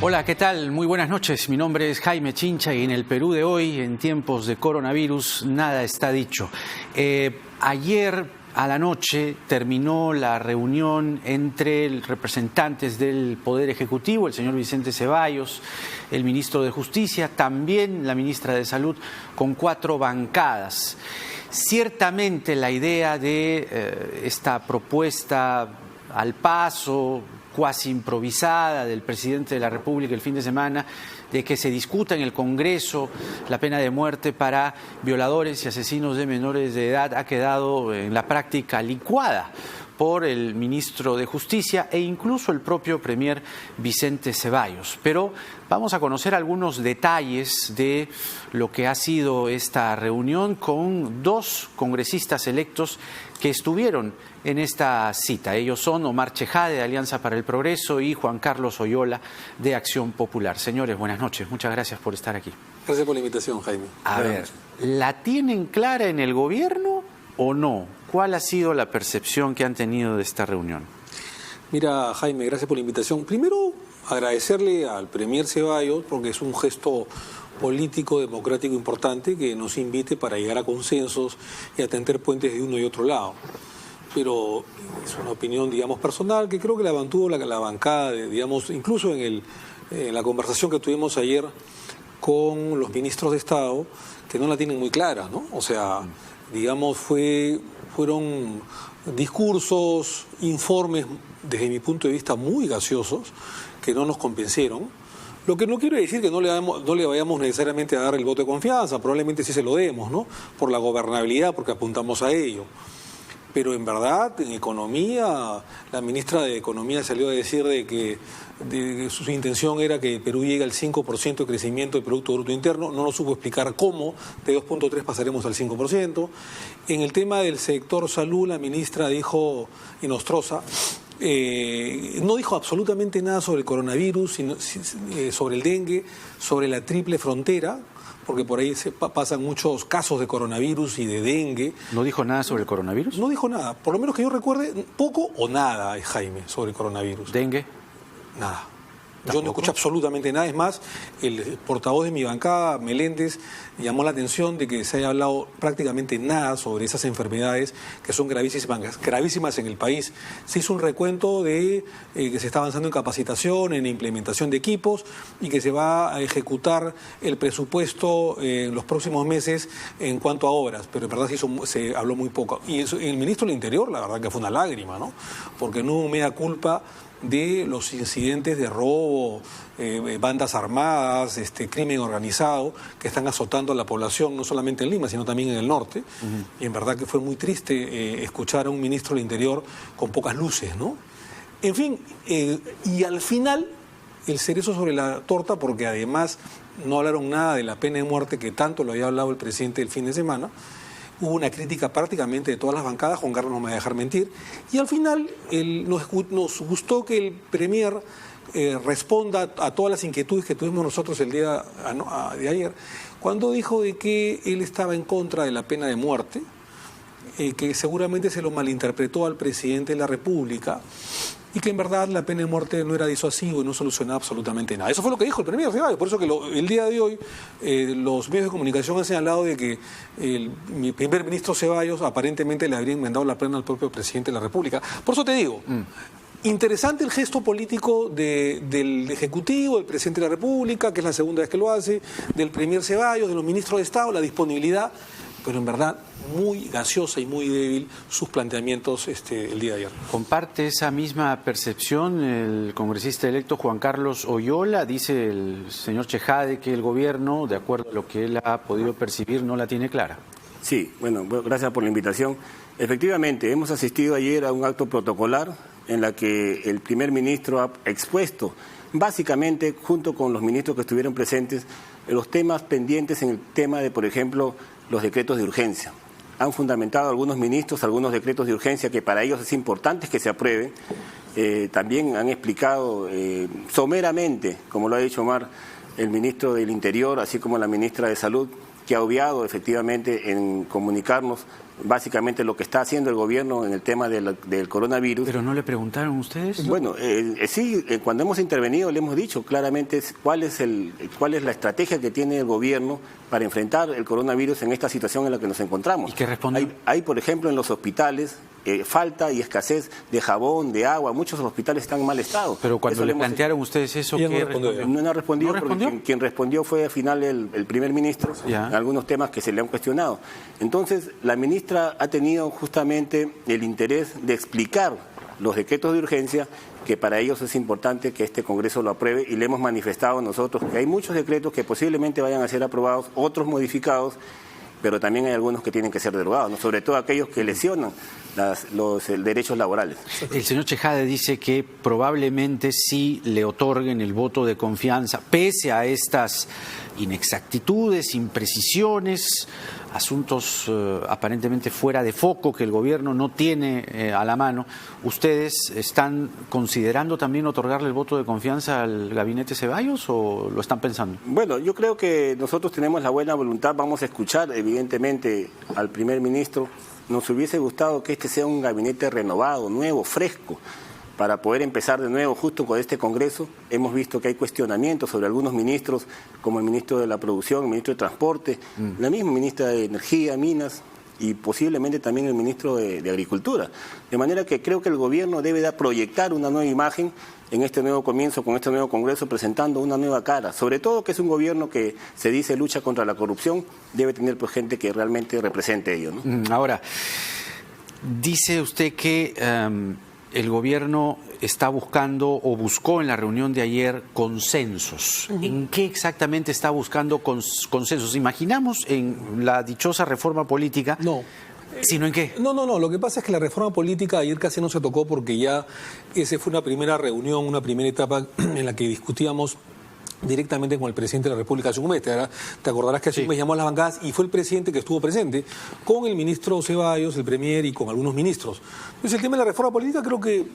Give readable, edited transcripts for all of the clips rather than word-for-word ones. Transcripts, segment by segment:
Hola, ¿qué tal? Muy buenas noches. Mi nombre es Jaime Chincha y en el Perú de hoy, en tiempos de coronavirus, nada está dicho. Ayer a la noche terminó la reunión entre representantes del Poder Ejecutivo, el señor Vicente Ceballos, el ministro de Justicia, también la ministra de Salud, con 4 bancadas. Ciertamente la idea de esta propuesta al paso, cuasi improvisada del presidente de la República el fin de semana, de que se discuta en el Congreso la pena de muerte para violadores y asesinos de menores de edad, ha quedado en la práctica licuada por el ministro de Justicia e incluso el propio premier Vicente Ceballos. Pero vamos a conocer algunos detalles de lo que ha sido esta reunión con 2 congresistas electos que estuvieron en esta cita. Ellos son Omar Chejade, de Alianza para el Progreso, y Juan Carlos Oyola, de Acción Popular. Señores, buenas noches. Muchas gracias por estar aquí. Gracias por la invitación, Jaime. A ver, ¿la tienen clara en el gobierno o no? ¿Cuál ha sido la percepción que han tenido de esta reunión? Mira, Jaime, gracias por la invitación. Primero, agradecerle al premier Ceballos, porque es un gesto político, democrático importante, que nos invite para llegar a consensos y a tender puentes de uno y otro lado. Pero es una opinión, digamos, personal, que creo que la mantuvo la bancada, digamos, incluso en la conversación que tuvimos ayer con los ministros de Estado, que no la tienen muy clara, ¿no? O sea, digamos, fueron discursos, informes, desde mi punto de vista, muy gaseosos, que no nos convencieron. Lo que no quiere decir que no le vayamos necesariamente a dar el voto de confianza, probablemente sí se lo demos, ¿no? Por la gobernabilidad, porque apuntamos a ello. Pero en verdad, en economía, la ministra de Economía salió a decir de que su intención era que Perú llegue al 5% de crecimiento del Producto Bruto Interno. No nos supo explicar cómo, de 2.3 pasaremos al 5%. En el tema del sector salud, la ministra dijo, Inostroza, no dijo absolutamente nada sobre el coronavirus, sobre el dengue, sobre la triple frontera, porque por ahí pasan muchos casos de coronavirus y de dengue. ¿No dijo nada sobre el coronavirus? No dijo nada, por lo menos que yo recuerde, poco o nada, Jaime, sobre el coronavirus. ¿Dengue? Nada. Yo no escuché absolutamente nada. Es más, el portavoz de mi bancada, Meléndez, llamó la atención de que se haya hablado prácticamente nada sobre esas enfermedades que son gravísimas en el país. Se hizo un recuento de que se está avanzando en capacitación, en implementación de equipos y que se va a ejecutar el presupuesto en los próximos meses en cuanto a obras, pero en verdad se habló muy poco. Y el ministro del Interior, la verdad que fue una lágrima, ¿no? Porque no hubo mea culpa de los incidentes de robo, bandas armadas, crimen organizado, que están azotando a la población, no solamente en Lima, sino también en el norte. Y en verdad que fue muy triste escuchar a un ministro del Interior con pocas luces, ¿no? En fin, y al final, el cerezo sobre la torta, porque además no hablaron nada de la pena de muerte, que tanto lo había hablado el presidente el fin de semana. Hubo una crítica prácticamente de todas las bancadas, Juan Carlos no me va a dejar mentir, y al final nos gustó que el premier responda a todas las inquietudes que tuvimos nosotros el día de ayer, cuando dijo de que él estaba en contra de la pena de muerte, que seguramente se lo malinterpretó al presidente de la República, y que en verdad la pena de muerte no era disuasivo y no solucionaba absolutamente nada. Eso fue lo que dijo el premier Ceballos. Por eso que el día de hoy los medios de comunicación han señalado de que mi primer ministro Ceballos aparentemente le habría enmendado la pena al propio presidente de la República. Por eso te digo, interesante el gesto político del Ejecutivo, del presidente de la República, que es la segunda vez que lo hace, del premier Ceballos, de los ministros de Estado, la disponibilidad, pero en verdad muy gaseosa y muy débil sus planteamientos el día de ayer. ¿Comparte esa misma percepción el congresista electo Juan Carlos Oyola? Dice el señor Chejade que el gobierno, de acuerdo a lo que él ha podido percibir, no la tiene clara. Sí, bueno, gracias por la invitación. Efectivamente, hemos asistido ayer a un acto protocolar en la que el primer ministro ha expuesto, básicamente, junto con los ministros que estuvieron presentes, los temas pendientes en el tema de, por ejemplo, los decretos de urgencia. Han fundamentado algunos ministros algunos decretos de urgencia que para ellos es importante que se aprueben. También han explicado someramente, como lo ha dicho Omar, el ministro del Interior, así como la ministra de Salud, que ha obviado efectivamente en comunicarnos básicamente lo que está haciendo el gobierno en el tema del coronavirus. ¿Pero no le preguntaron ustedes? Bueno, sí, cuando hemos intervenido le hemos dicho claramente cuál es la estrategia que tiene el gobierno para enfrentar el coronavirus en esta situación en la que nos encontramos. ¿Y qué respondió? Hay, por ejemplo, en los hospitales falta y escasez de jabón, de agua. Muchos hospitales están en mal estado. Pero cuando le plantearon ustedes eso, ¿qué respondió? No ha respondido, porque quien respondió fue al final el primer ministro, en algunos temas que se le han cuestionado. Entonces, la ministra ha tenido justamente el interés de explicar los decretos de urgencia, que para ellos es importante que este Congreso lo apruebe, y le hemos manifestado nosotros que hay muchos decretos que posiblemente vayan a ser aprobados, otros modificados, pero también hay algunos que tienen que ser derogados, ¿no? Sobre todo aquellos que lesionan los derechos laborales. El señor Chejade dice que probablemente sí le otorguen el voto de confianza, pese a estas inexactitudes, imprecisiones, asuntos aparentemente fuera de foco que el gobierno no tiene a la mano. ¿Ustedes están considerando también otorgarle el voto de confianza al gabinete Ceballos o lo están pensando? Bueno, yo creo que nosotros tenemos la buena voluntad, vamos a escuchar evidentemente al primer ministro. Nos hubiese gustado que este sea un gabinete renovado, nuevo, fresco, para poder empezar de nuevo justo con este Congreso. Hemos visto que hay cuestionamientos sobre algunos ministros, como el ministro de la Producción, el ministro de Transporte, la misma ministra de Energía, Minas y posiblemente también el ministro de Agricultura. De manera que creo que el gobierno debe proyectar una nueva imagen en este nuevo comienzo, con este nuevo Congreso, presentando una nueva cara. Sobre todo que es un gobierno que se dice lucha contra la corrupción, debe tener pues gente que realmente represente ello, ¿no? Ahora, dice usted que el gobierno está buscando o buscó en la reunión de ayer consensos. ¿En qué exactamente está buscando consensos? Imaginamos en la dichosa reforma política. No. ¿Sino en qué? No. Lo que pasa es que la reforma política ayer casi no se tocó porque ya esa fue una primera reunión, una primera etapa en la que discutíamos directamente con el presidente de la República hace un mes. Te acordarás que hace un mes llamó a las bancadas y fue el presidente que estuvo presente con el ministro Ceballos, el premier y con algunos ministros. Entonces el tema de la reforma política creo que,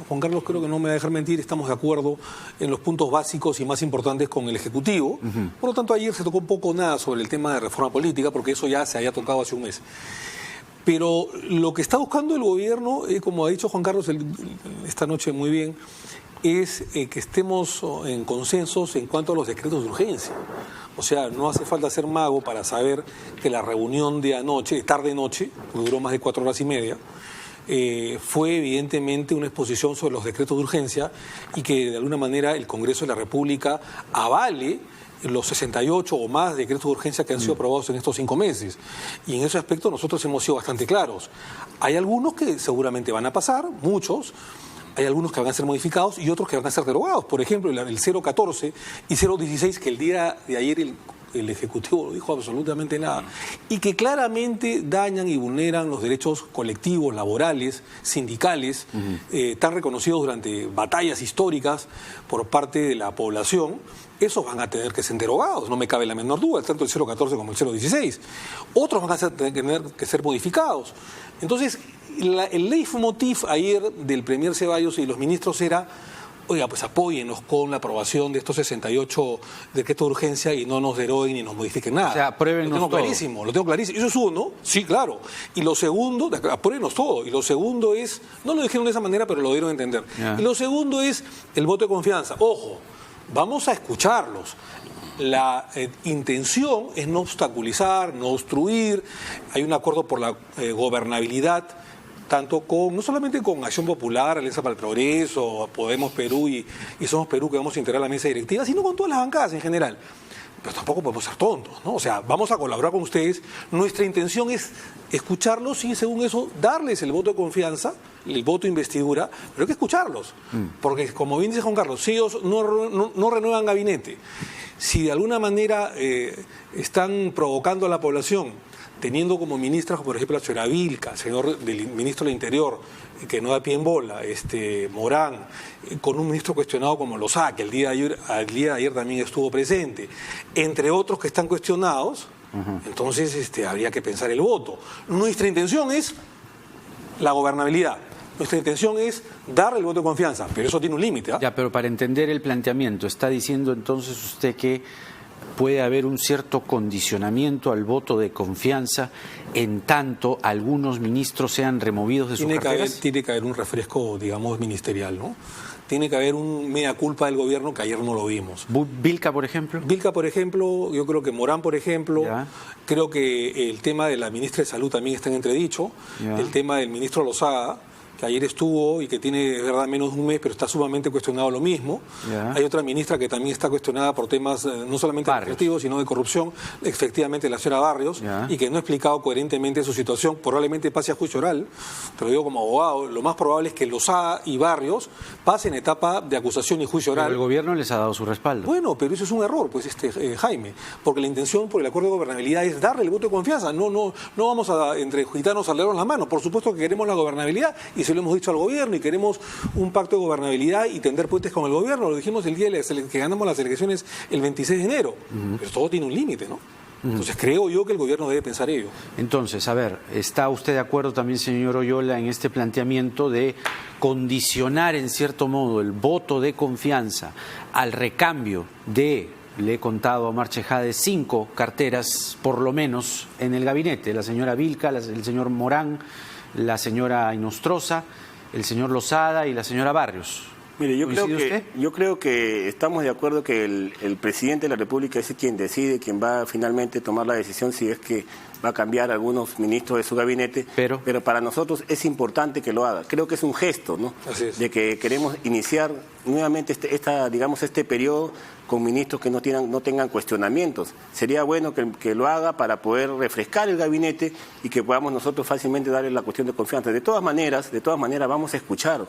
Juan Carlos creo que no me va a dejar mentir, estamos de acuerdo en los puntos básicos y más importantes con el Ejecutivo. Por lo tanto ayer se tocó un poco nada sobre el tema de reforma política porque eso ya se había tocado hace un mes. Pero lo que está buscando el gobierno, como ha dicho Juan Carlos esta noche muy bien, es que estemos en consensos en cuanto a los decretos de urgencia. O sea, no hace falta ser mago para saber que la reunión de anoche, de tarde-noche, que duró más de 4 horas y media, fue evidentemente una exposición sobre los decretos de urgencia y que de alguna manera el Congreso de la República avale los 68 o más decretos de urgencia que han sido aprobados en estos 5 meses. Y en ese aspecto nosotros hemos sido bastante claros. Hay algunos que seguramente van a pasar, muchos. Hay algunos que van a ser modificados y otros que van a ser derogados. Por ejemplo, el 014 y 016, que el día de ayer el Ejecutivo no dijo absolutamente nada, y que claramente dañan y vulneran los derechos colectivos, laborales, sindicales, tan reconocidos durante batallas históricas por parte de la población. Esos van a tener que ser derogados, no me cabe la menor duda, tanto el 014 como el 016. Otros van a tener que ser modificados. Entonces, el leitmotiv ayer del premier Ceballos y los ministros era: oiga, pues apóyennos con la aprobación de estos 68 decretos de urgencia y no nos deroguen ni nos modifiquen nada. O sea, apruébennos todo. Lo tengo clarísimo. Eso es uno, sí, claro. Y lo segundo, apruébennos todo. Y lo segundo es, no lo dijeron de esa manera, pero lo dieron a entender. Y lo segundo es el voto de confianza. Ojo, vamos a escucharlos. La intención es no obstaculizar, no obstruir. Hay un acuerdo por la gobernabilidad, tanto no solamente con Acción Popular, Alianza para el Progreso, Podemos Perú y Somos Perú, que vamos a integrar la mesa directiva, sino con todas las bancadas en general. Pero tampoco podemos ser tontos, ¿no? O sea, vamos a colaborar con ustedes. Nuestra intención es escucharlos y, según eso, darles el voto de confianza, el voto de investidura, pero hay que escucharlos. Porque, como bien dice Juan Carlos, si ellos no renuevan gabinete, si de alguna manera están provocando a la población, teniendo como ministras, por ejemplo, a la señora Vilca, del ministro del Interior, que no da pie en bola, Morán, con un ministro cuestionado como Lozada, que el día de ayer también estuvo presente, entre otros que están cuestionados, entonces habría que pensar el voto. Nuestra intención es la gobernabilidad. Nuestra intención es darle el voto de confianza, pero eso tiene un límite. Ya, pero para entender el planteamiento, está diciendo entonces usted que puede haber un cierto condicionamiento al voto de confianza en tanto algunos ministros sean removidos de sus carteras? Tiene que haber un refresco, digamos, ministerial, ¿no? Tiene que haber un mea culpa del gobierno que ayer no lo vimos. ¿Vilca, por ejemplo? Vilca, por ejemplo, yo creo que Morán, por ejemplo, creo que el tema de la ministra de Salud también está en entredicho, el tema del ministro Lozada, que ayer estuvo y que tiene, de verdad, menos de un mes, pero está sumamente cuestionado lo mismo. Hay otra ministra que también está cuestionada por temas no solamente administrativos, sino de corrupción, efectivamente la señora Barrios, y que no ha explicado coherentemente su situación, probablemente pase a juicio oral. Te lo digo como abogado, lo más probable es que Lozada y Barrios pasen etapa de acusación y juicio oral. Pero el gobierno les ha dado su respaldo. Bueno, pero eso es un error, pues, Jaime, porque la intención por el acuerdo de gobernabilidad es darle el voto de confianza. No vamos a, entre gitanos, a leernos las manos. Por supuesto que queremos la gobernabilidad y se lo hemos dicho al gobierno y queremos un pacto de gobernabilidad y tender puentes con el gobierno. Lo dijimos el día que ganamos las elecciones el 26 de enero. Pero todo tiene un límite, ¿no? Entonces creo yo que el gobierno debe pensar ello. Entonces, a ver, ¿está usted de acuerdo también, señor Oyola, en este planteamiento de condicionar en cierto modo el voto de confianza al recambio de, le he contado a Omar Chejade, 5 carteras por lo menos en el gabinete? La señora Vilca, el señor Morán, la señora Inostroza, el señor Lozada y la señora Barrios. Mire, yo creo que estamos de acuerdo que el presidente de la República es quien decide, quien va finalmente a tomar la decisión si es que va a cambiar algunos ministros de su gabinete, pero para nosotros es importante que lo haga. Creo que es un gesto, ¿no? De que queremos iniciar nuevamente este periodo con ministros que no tengan cuestionamientos. Sería bueno que lo haga para poder refrescar el gabinete y que podamos nosotros fácilmente darle la cuestión de confianza. De todas maneras vamos a escuchar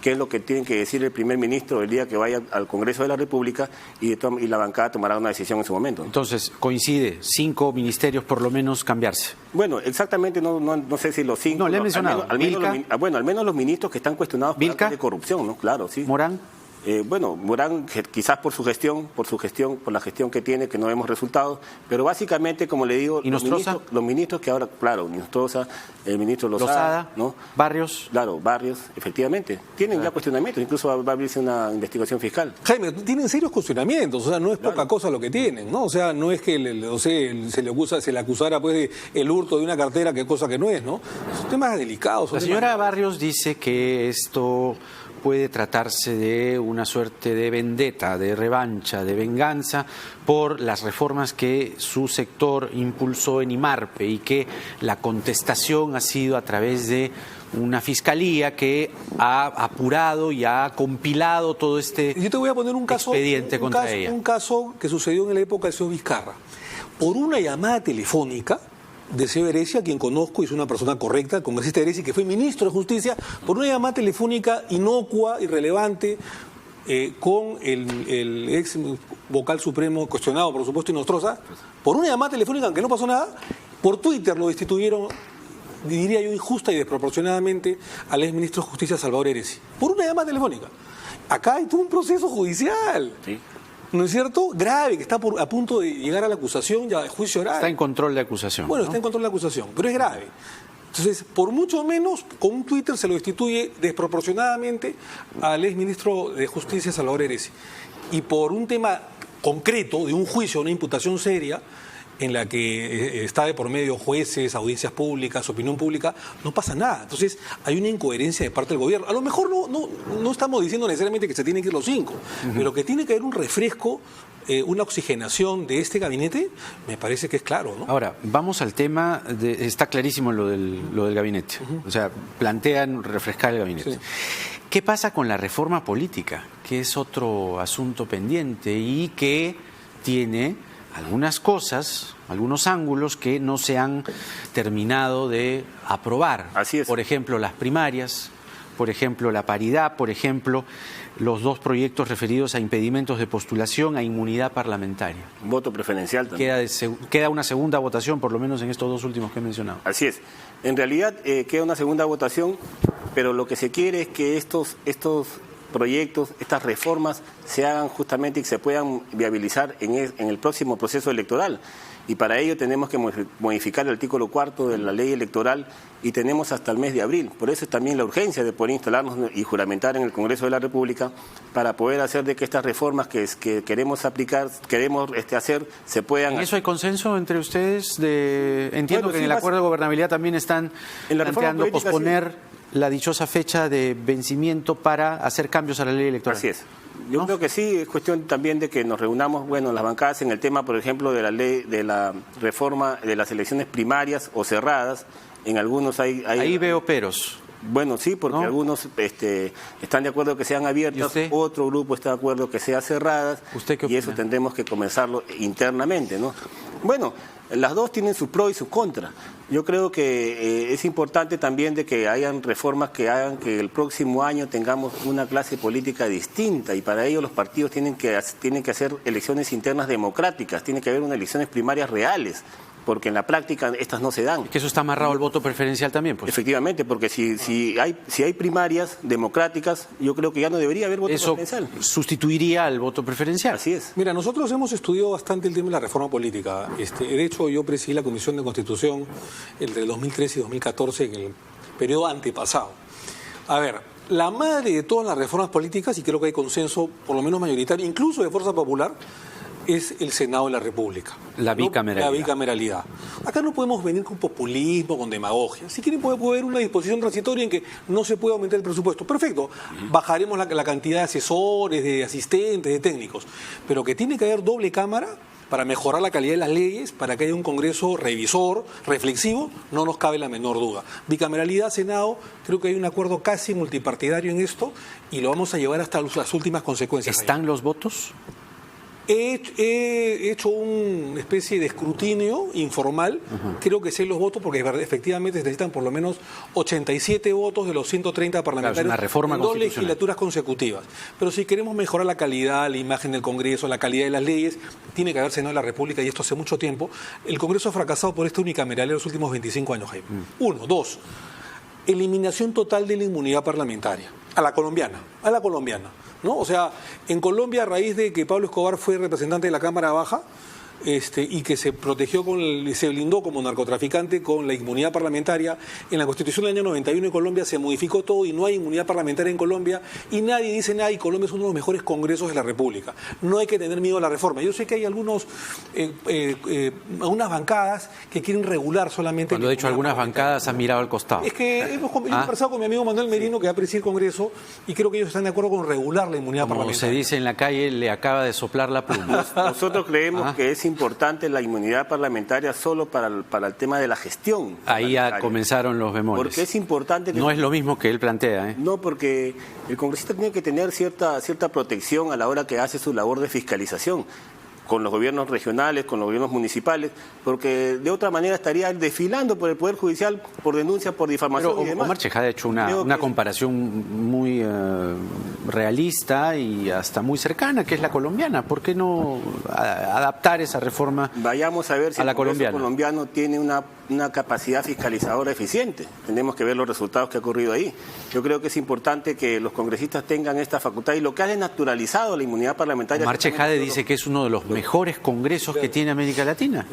qué es lo que tiene que decir el primer ministro el día que vaya al Congreso de la República y la bancada tomará una decisión en su momento. Entonces, coincide, 5 ministerios por lo menos cambiarse. Bueno, exactamente, no sé si los 5. No, le he mencionado. Al menos los ministros que están cuestionados por actos de corrupción, ¿no? Claro, sí. ¿Morán? Morán quizás por la gestión que tiene, que no vemos resultados, pero básicamente, como le digo, los ministros que ahora, claro, Inostroza, el ministro Lozada, ¿no? Barrios. Claro, Barrios, efectivamente, tienen ya cuestionamientos, incluso va a abrirse una investigación fiscal. Jaime, tienen serios cuestionamientos, o sea, no es poca cosa lo que tienen, ¿no? O sea, no es que se le acusara pues de el hurto de una cartera, que cosa que no es, ¿no? Son temas delicados. La señora Barrios dice que esto puede tratarse de una suerte de vendetta, de revancha, de venganza por las reformas que su sector impulsó en IMARPE y que la contestación ha sido a través de una fiscalía que ha apurado y ha compilado todo este Yo te voy a poner un caso, expediente contra ella. Un caso que sucedió en la época del señor Vizcarra. Por una llamada telefónica de señor Heresia, quien conozco, es una persona correcta, el congresista Heresia, que fue ministro de Justicia, por una llamada telefónica inocua, irrelevante, con el ex vocal supremo, cuestionado por supuesto Inostroza, por una llamada telefónica, aunque no pasó nada, por Twitter lo destituyeron, diría yo, injusta y desproporcionadamente al ex ministro de Justicia Salvador Heresia, por una llamada telefónica. Acá hay todo un proceso judicial. Sí. ¿No es cierto? Grave, que está a punto de llegar a la acusación, ya de juicio oral. Está en control de acusación. Bueno, ¿no? Está en control de acusación, pero es grave. Entonces, por mucho menos, con un Twitter se lo destituye desproporcionadamente al ex ministro de Justicia, Salvador Heresia. Y por un tema concreto, de un juicio, una imputación seria, en la que está de por medio jueces, audiencias públicas, opinión pública, no pasa nada. Entonces, hay una incoherencia de parte del gobierno. A lo mejor no estamos diciendo necesariamente que se tienen que ir los 5, pero que tiene que haber un refresco, una oxigenación de este gabinete, me parece que es claro, ¿no? Ahora, vamos al tema, está clarísimo lo del gabinete. O sea, plantean refrescar el gabinete. Sí. ¿Qué pasa con la reforma política? Que es otro asunto pendiente y que tiene algunas cosas, algunos ángulos que no se han terminado de aprobar. Así es. Por ejemplo, las primarias, por ejemplo, la paridad, por ejemplo, los 2 proyectos referidos a impedimentos de postulación, a inmunidad parlamentaria. Voto preferencial también. Queda una segunda votación, por lo menos en estos 2 últimos que he mencionado. Así es. En realidad queda una segunda votación, pero lo que se quiere es que estos proyectos, estas reformas se hagan justamente y se puedan viabilizar en el próximo proceso electoral. Y para ello tenemos que modificar el artículo 4 de la ley electoral y tenemos hasta el mes de abril. Por eso es también la urgencia de poder instalarnos y juramentar en el Congreso de la República para poder hacer de que estas reformas que queremos aplicar, queremos hacer, se puedan... ¿En eso hay consenso entre ustedes? Entiendo que en el acuerdo de gobernabilidad también están planteando posponer la dichosa fecha de vencimiento para hacer cambios a la ley electoral. Así es. Yo creo que sí, es cuestión también de que nos reunamos, las bancadas en el tema, por ejemplo, de la ley, de la reforma de las elecciones primarias o cerradas. En algunos hay ahí veo peros. Bueno, sí, porque algunos están de acuerdo que sean abiertas, otro grupo está de acuerdo que sean cerradas, ¿Usted qué opina? Y eso tendremos que comenzarlo internamente, ¿no? Bueno, las dos tienen sus pros y sus contras. Yo creo que es importante también de que hayan reformas que hagan que el próximo año tengamos una clase política distinta, y para ello los partidos tienen que hacer elecciones internas democráticas, tiene que haber unas elecciones primarias reales, porque en la práctica estas no se dan. Es que eso está amarrado al voto preferencial también, pues. Efectivamente, porque si hay primarias democráticas, yo creo que ya no debería haber voto preferencial. Eso sustituiría al voto preferencial. Así es. Mira, nosotros hemos estudiado bastante el tema de la reforma política. De hecho, yo presidí la Comisión de Constitución entre el 2013 y 2014, en el periodo antepasado. A ver, la madre de todas las reformas políticas, y creo que hay consenso, por lo menos mayoritario, incluso de Fuerza Popular, es el Senado de la República. La bicameralidad. La bicameralidad. Acá no podemos venir con populismo, con demagogia. Si quieren puede haber una disposición transitoria en que no se puede aumentar el presupuesto. Perfecto. Bajaremos la cantidad de asesores, de asistentes, de técnicos. Pero que tiene que haber doble cámara para mejorar la calidad de las leyes, para que haya un Congreso revisor, reflexivo, no nos cabe la menor duda. Bicameralidad, Senado, creo que hay un acuerdo casi multipartidario en esto y lo vamos a llevar hasta las últimas consecuencias. ¿Están los votos? He hecho una especie de escrutinio informal, creo que sé los votos porque efectivamente se necesitan por lo menos 87 votos de los 130 parlamentarios, claro, es una reforma en 2 legislaturas consecutivas. Pero si queremos mejorar la calidad, la imagen del Congreso, la calidad de las leyes, tiene que haber Senado de la República, y esto hace mucho tiempo. El Congreso ha fracasado por esta unicameral en los últimos 25 años, Jaime. 1, 2, eliminación total de la inmunidad parlamentaria, a la colombiana. ¿No? O sea, en Colombia, a raíz de que Pablo Escobar fue representante de la Cámara Baja y que se protegió, se blindó como narcotraficante con la inmunidad parlamentaria, en la Constitución del año 91 en Colombia se modificó todo y no hay inmunidad parlamentaria en Colombia, y nadie dice nada, y Colombia es uno de los mejores congresos de la República. No hay que tener miedo a la reforma. Yo sé que hay algunas bancadas que quieren regular solamente... Cuando de hecho algunas bancadas han mirado al costado. Es que hemos conversado con mi amigo Manuel Merino, que va a presidir el Congreso, y creo que ellos están de acuerdo con regular la inmunidad parlamentaria. Como se dice en la calle, le acaba de soplar la pluma. Nosotros creemos que es importante la inmunidad parlamentaria solo para el tema de la gestión. Ahí ya comenzaron los bemoles. Porque es importante que... No es lo mismo que él plantea, ¿eh? No, porque el congresista tiene que tener cierta protección a la hora que hace su labor de fiscalización con los gobiernos regionales, con los gobiernos municipales, porque de otra manera estaría desfilando por el Poder Judicial por denuncia, por difamación. Pero y demás. Omar Chejade ha hecho una comparación muy realista y hasta muy cercana, que es la colombiana. ¿Por qué no adaptar esa reforma? Vayamos a ver si el Congreso colombiano tiene una capacidad fiscalizadora eficiente. Tenemos que ver los resultados que ha ocurrido ahí. Yo creo que es importante que los congresistas tengan esta facultad, y lo que ha desnaturalizado la inmunidad parlamentaria... Omar Chejade dice que es uno de los mejores congresos que tiene América Latina.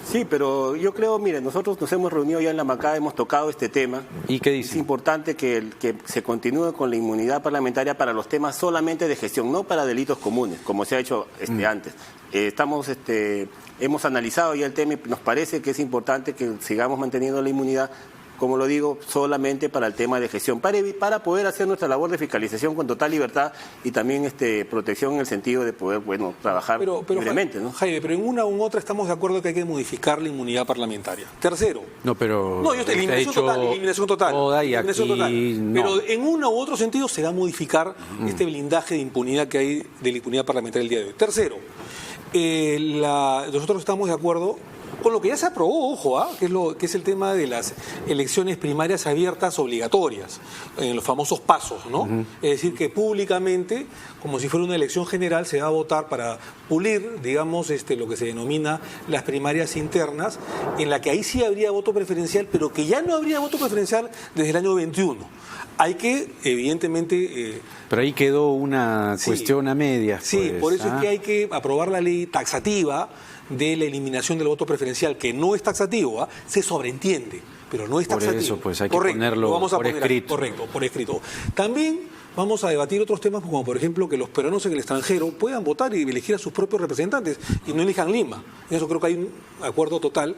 Sí, pero yo creo, miren, nosotros nos hemos reunido ya en la bancada, hemos tocado este tema. ¿Y qué dice? Es importante que se continúe con la inmunidad parlamentaria para los temas solamente de gestión, no para delitos comunes, como se ha hecho antes. Hemos analizado ya el tema y nos parece que es importante que sigamos manteniendo la inmunidad, como lo digo, solamente para el tema de gestión, para poder hacer nuestra labor de fiscalización con total libertad y también protección en el sentido de poder trabajar libremente, ¿no? Jaime, pero en una u otra estamos de acuerdo que hay que modificar la inmunidad parlamentaria. Tercero. Eliminación total. Pero en uno u otro sentido se va a modificar este blindaje de impunidad que hay de la impunidad parlamentaria el día de hoy. Tercero, nosotros estamos de acuerdo con lo que ya se aprobó, ojo, que es el tema de las elecciones primarias abiertas obligatorias, en los famosos pasos, ¿no? Es decir, que públicamente, como si fuera una elección general, se va a votar para pulir, digamos, lo que se denomina las primarias internas, en la que ahí sí habría voto preferencial, pero que ya no habría voto preferencial desde el año 21. Hay que, evidentemente... pero ahí quedó una cuestión a medias. Sí, pues, por eso es que hay que aprobar la ley taxativa de la eliminación del voto preferencial, que no es taxativo, se sobreentiende, pero no es taxativo. Por eso, pues hay que ponerlo por escrito. Correcto, por escrito. También vamos a debatir otros temas, como por ejemplo que los peruanos en el extranjero puedan votar y elegir a sus propios representantes y no elijan Lima. En eso creo que hay un acuerdo total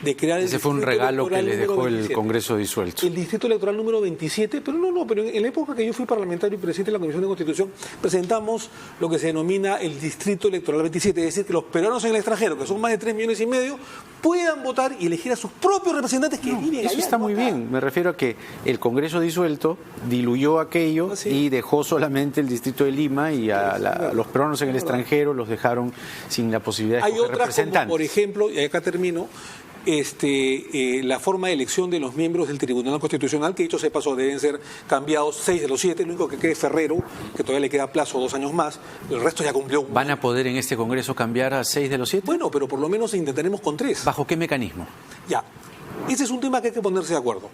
de crear Ese fue un regalo que les dejó el Congreso disuelto. El distrito electoral número 27, pero pero en la época que yo fui parlamentario y presidente de la Comisión de Constitución, presentamos lo que se denomina el distrito electoral 27, es decir, que los peruanos en el extranjero, que son más de 3,5 millones, puedan votar y elegir a sus propios representantes que viven allá. Eso está muy bien, me refiero a que el Congreso disuelto diluyó aquello y dejó solamente el distrito de Lima y a los peruanos en el extranjero los dejaron sin la posibilidad de escoger representantes. Como por ejemplo, y acá termino, la forma de elección de los miembros del Tribunal Constitucional, que dicho sea de paso deben ser cambiados 6 de los 7, lo único que quede Ferrero, que todavía le queda plazo 2 años más, el resto ya cumplió. ¿Van a poder en este Congreso cambiar a 6 de los 7? Bueno, pero por lo menos intentaremos con 3. ¿Bajo qué mecanismo? Ya, ese es un tema que hay que ponerse de acuerdo.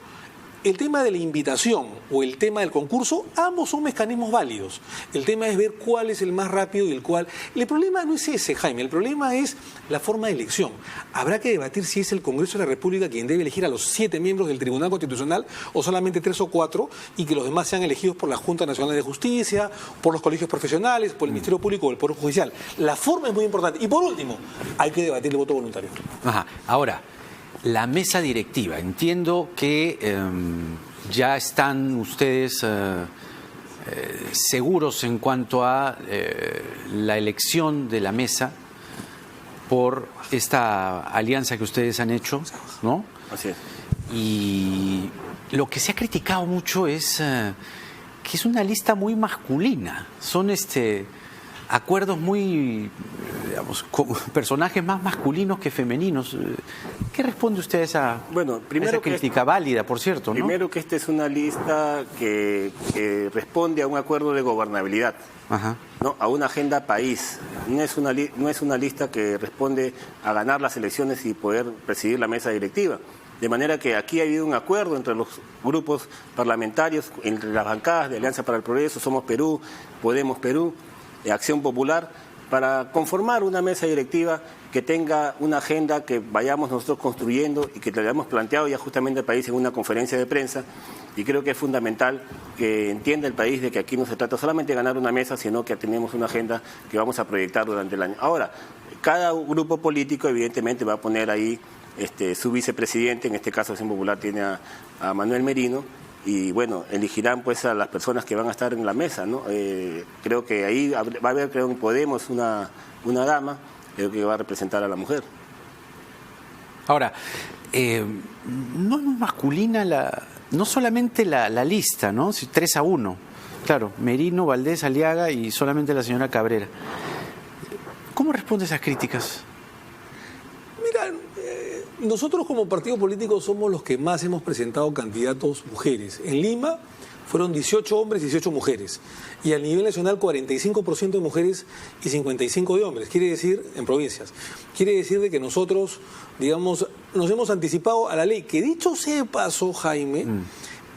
El tema de la invitación o el tema del concurso, ambos son mecanismos válidos. El tema es ver cuál es el más rápido y el cual... El problema no es ese, Jaime, el problema es la forma de elección. Habrá que debatir si es el Congreso de la República quien debe elegir a los 7 miembros del Tribunal Constitucional o solamente 3 o 4 y que los demás sean elegidos por la Junta Nacional de Justicia, por los colegios profesionales, por el Ministerio Público o el Poder Judicial. La forma es muy importante. Y por último, hay que debatir el voto voluntario. Ajá. Ahora, la mesa directiva. Entiendo que ya están ustedes seguros en cuanto a la elección de la mesa por esta alianza que ustedes han hecho, ¿no? Así es. Y lo que se ha criticado mucho es que es una lista muy masculina. Son acuerdos muy, digamos, con personajes más masculinos que femeninos. ¿Qué responde usted a esa, esa crítica válida, por cierto? Primero, que esta es una lista que responde a un acuerdo de gobernabilidad, ¿no? A una agenda país. No es una lista que responde a ganar las elecciones y poder presidir la mesa directiva. De manera que aquí ha habido un acuerdo entre los grupos parlamentarios, entre las bancadas de Alianza para el Progreso, Somos Perú, Podemos Perú, Acción Popular, para conformar una mesa directiva que tenga una agenda que vayamos nosotros construyendo y que le hayamos planteado ya justamente al país en una conferencia de prensa. Y creo que es fundamental que entienda el país de que aquí no se trata solamente de ganar una mesa, sino que tenemos una agenda que vamos a proyectar durante el año. Ahora, cada grupo político evidentemente va a poner ahí su vicepresidente, en este caso Acción Popular tiene a Manuel Merino, y bueno, elegirán pues a las personas que van a estar en la mesa, ¿no? Creo que ahí va a haber, creo que Podemos, una dama, creo que va a representar a la mujer. Ahora, no es masculina no solamente la lista, ¿no? 3-1, claro, Merino, Valdés, Aliaga y solamente la señora Cabrera. ¿Cómo responde a esas críticas? Mira, nosotros como partido político somos los que más hemos presentado candidatos mujeres. En Lima fueron 18 hombres y 18 mujeres. Y a nivel nacional 45% de mujeres y 55% de hombres. Quiere decir, en provincias, quiere decir de que nosotros, digamos, nos hemos anticipado a la ley. Que dicho sea de paso, Jaime,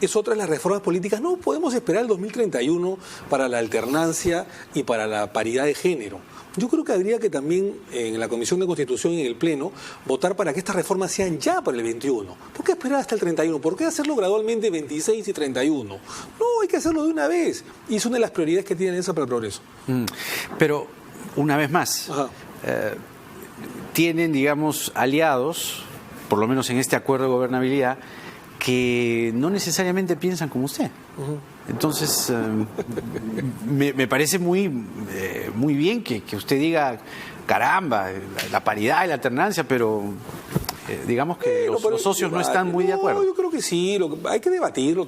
es otra de las reformas políticas. No podemos esperar el 2031 para la alternancia y para la paridad de género. Yo creo que habría que también en la Comisión de Constitución y en el Pleno votar para que estas reformas sean ya para el 21. ¿Por qué esperar hasta el 31? ¿Por qué hacerlo gradualmente 26 y 31? No, hay que hacerlo de una vez. Y es una de las prioridades que tiene Alianza para el Progreso. Pero, una vez más, tienen, digamos, aliados, por lo menos en este acuerdo de gobernabilidad, que no necesariamente piensan como usted. Entonces, me parece muy bien que usted diga, caramba, la paridad y la alternancia, pero digamos que los socios no están muy de acuerdo. Yo creo que sí, hay que debatirlo,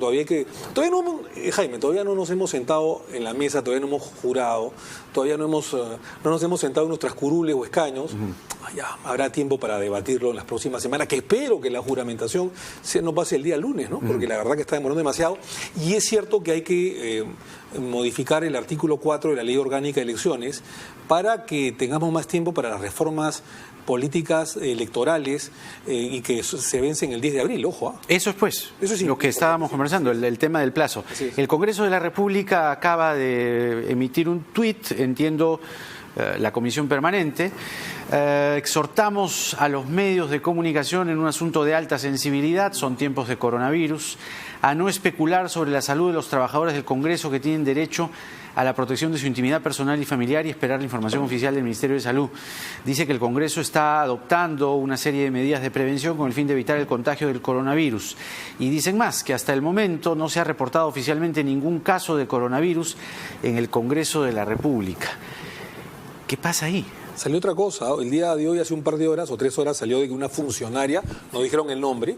Jaime, todavía no nos hemos sentado en la mesa, todavía no hemos jurado, todavía no nos hemos sentado en nuestras curules o escaños. Ya habrá tiempo para debatirlo en las próximas semanas, que espero que la juramentación no pase el día lunes, ¿no? Porque la verdad que está demorando demasiado. Y es cierto que hay que modificar el artículo 4 de la Ley Orgánica de Elecciones para que tengamos más tiempo para las reformas políticas electorales y que se vencen el 10 de abril, ojo. Eso es pues, Eso es lo que estábamos conversando, el tema del plazo. El Congreso de la República acaba de emitir un tuit, entiendo, la Comisión Permanente. Exhortamos a los medios de comunicación en un asunto de alta sensibilidad, son tiempos de coronavirus, a no especular sobre la salud de los trabajadores del Congreso que tienen derecho a la protección de su intimidad personal y familiar y esperar la información oficial del Ministerio de Salud. Dice que el Congreso está adoptando una serie de medidas de prevención con el fin de evitar el contagio del coronavirus. Y dicen más, que hasta el momento no se ha reportado oficialmente ningún caso de coronavirus en el Congreso de la República. ¿Qué pasa ahí? Salió otra cosa, el día de hoy, hace un par de horas o 3 horas, salió de que una funcionaria, no dijeron el nombre,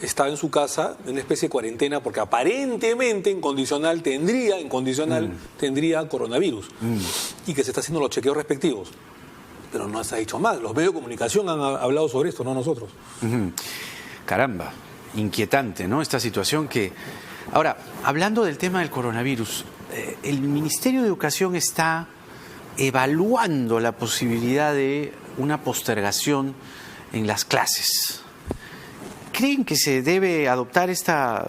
estaba en su casa en una especie de cuarentena porque aparentemente incondicional tendría coronavirus y que se está haciendo los chequeos respectivos. Pero no se ha dicho más. Los medios de comunicación han hablado sobre esto, no nosotros. Caramba, inquietante, ¿no? Esta situación que... Ahora, hablando del tema del coronavirus, el Ministerio de Educación está evaluando la posibilidad de una postergación en las clases. ¿Creen que se debe adoptar esta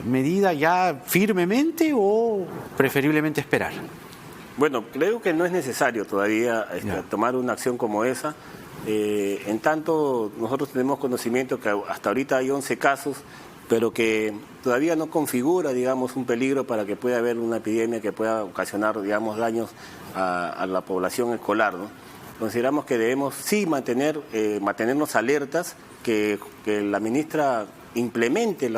medida ya firmemente o preferiblemente esperar? Bueno, creo que no es necesario todavía tomar una acción como esa. En tanto, nosotros tenemos conocimiento que hasta ahorita hay 11 casos, pero que todavía no configura, digamos, un peligro para que pueda haber una epidemia que pueda ocasionar, digamos, daños a la población escolar, ¿no? Consideramos que debemos sí mantenernos alertas, que la ministra implemente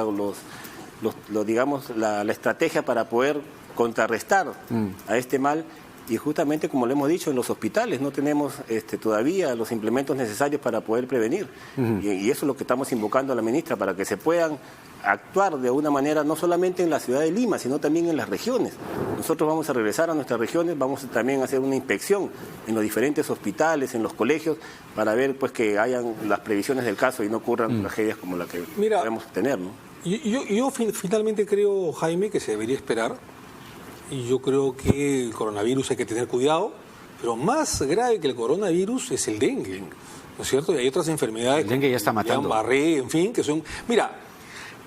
digamos, la estrategia para poder contrarrestar a este mal. Y justamente, como le hemos dicho, en los hospitales no tenemos todavía los implementos necesarios para poder prevenir. Y eso es lo que estamos invocando a la ministra, para que se puedan actuar de una manera no solamente en la ciudad de Lima, sino también en las regiones. Nosotros vamos a regresar a nuestras regiones, vamos también a hacer una inspección en los diferentes hospitales, en los colegios, para ver pues que hayan las previsiones del caso y no ocurran tragedias como la que podemos tener, ¿no? Yo finalmente creo, Jaime, que se debería esperar. Y yo creo que el coronavirus hay que tener cuidado, pero más grave que el coronavirus es el dengue, ¿no es cierto? Y hay otras enfermedades. El dengue ya está matando. Guillain-Barré, en fin, que son... Mira,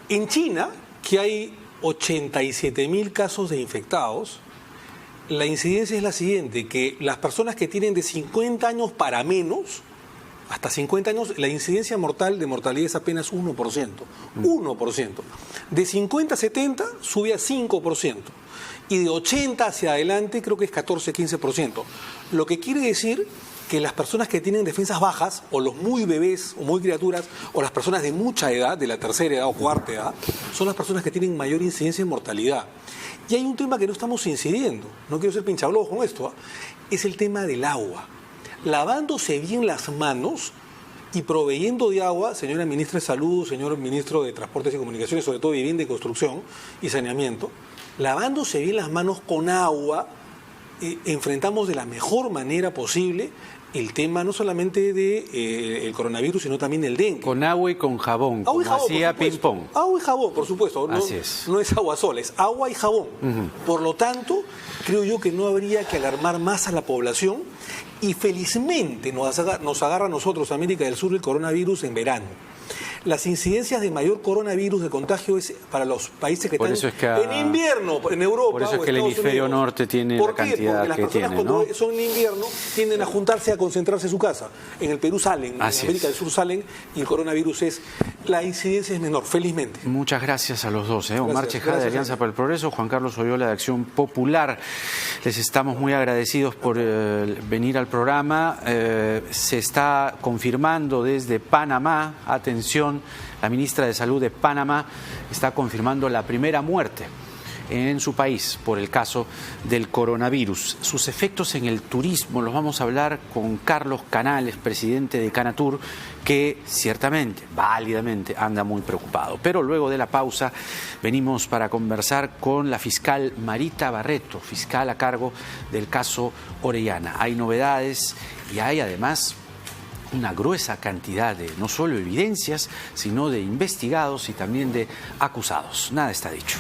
en China, que hay 87.000 casos de infectados, la incidencia es la siguiente, que las personas que tienen de 50 años para menos, hasta 50 años, la incidencia mortalidad es apenas 1%. 1%. De 50 a 70 sube a 5%. Y de 80 hacia adelante creo que es 14-15%. Lo que quiere decir que las personas que tienen defensas bajas, o los muy bebés o muy criaturas, o las personas de mucha edad, de la tercera edad o cuarta edad, son las personas que tienen mayor incidencia en mortalidad. Y hay un tema que no estamos incidiendo, no quiero ser pinchaglobos con esto, es el tema del agua. Lavándose bien las manos y proveyendo de agua, señora ministra de Salud, señor ministro de Transportes y Comunicaciones, sobre todo Vivienda y Construcción y Saneamiento, lavándose bien las manos con agua, enfrentamos de la mejor manera posible el tema no solamente de el coronavirus, sino también el dengue. Con agua y con jabón, como hacía ping-pong. Agua y jabón, por supuesto. No es agua sola, es agua y jabón. Por lo tanto, creo yo que no habría que alarmar más a la población y felizmente nos agarra a nosotros, América del Sur, el coronavirus en verano. Las incidencias de mayor coronavirus de contagio es para los países que están en invierno, en Europa. Por eso es que el hemisferio norte tiene la cantidad que tiene, ¿no? Porque las personas cuando son en invierno tienden a juntarse, a concentrarse en su casa. En el Perú salen, en América del Sur salen, y el coronavirus la incidencia es menor, felizmente. Muchas gracias a los dos, Omar Chejade de Alianza para el Progreso, Juan Carlos Oyola de Acción Popular. Les estamos muy agradecidos por venir al programa. Se está confirmando desde Panamá, atención, la ministra de Salud de Panamá está confirmando la primera muerte en su país por el caso del coronavirus. Sus efectos en el turismo los vamos a hablar con Carlos Canales, presidente de Canatur, que ciertamente, válidamente, anda muy preocupado. Pero luego de la pausa venimos para conversar con la fiscal Marita Barreto, fiscal a cargo del caso Orellana. Hay novedades y hay además una gruesa cantidad de no solo evidencias, sino de investigados y también de acusados. Nada está dicho.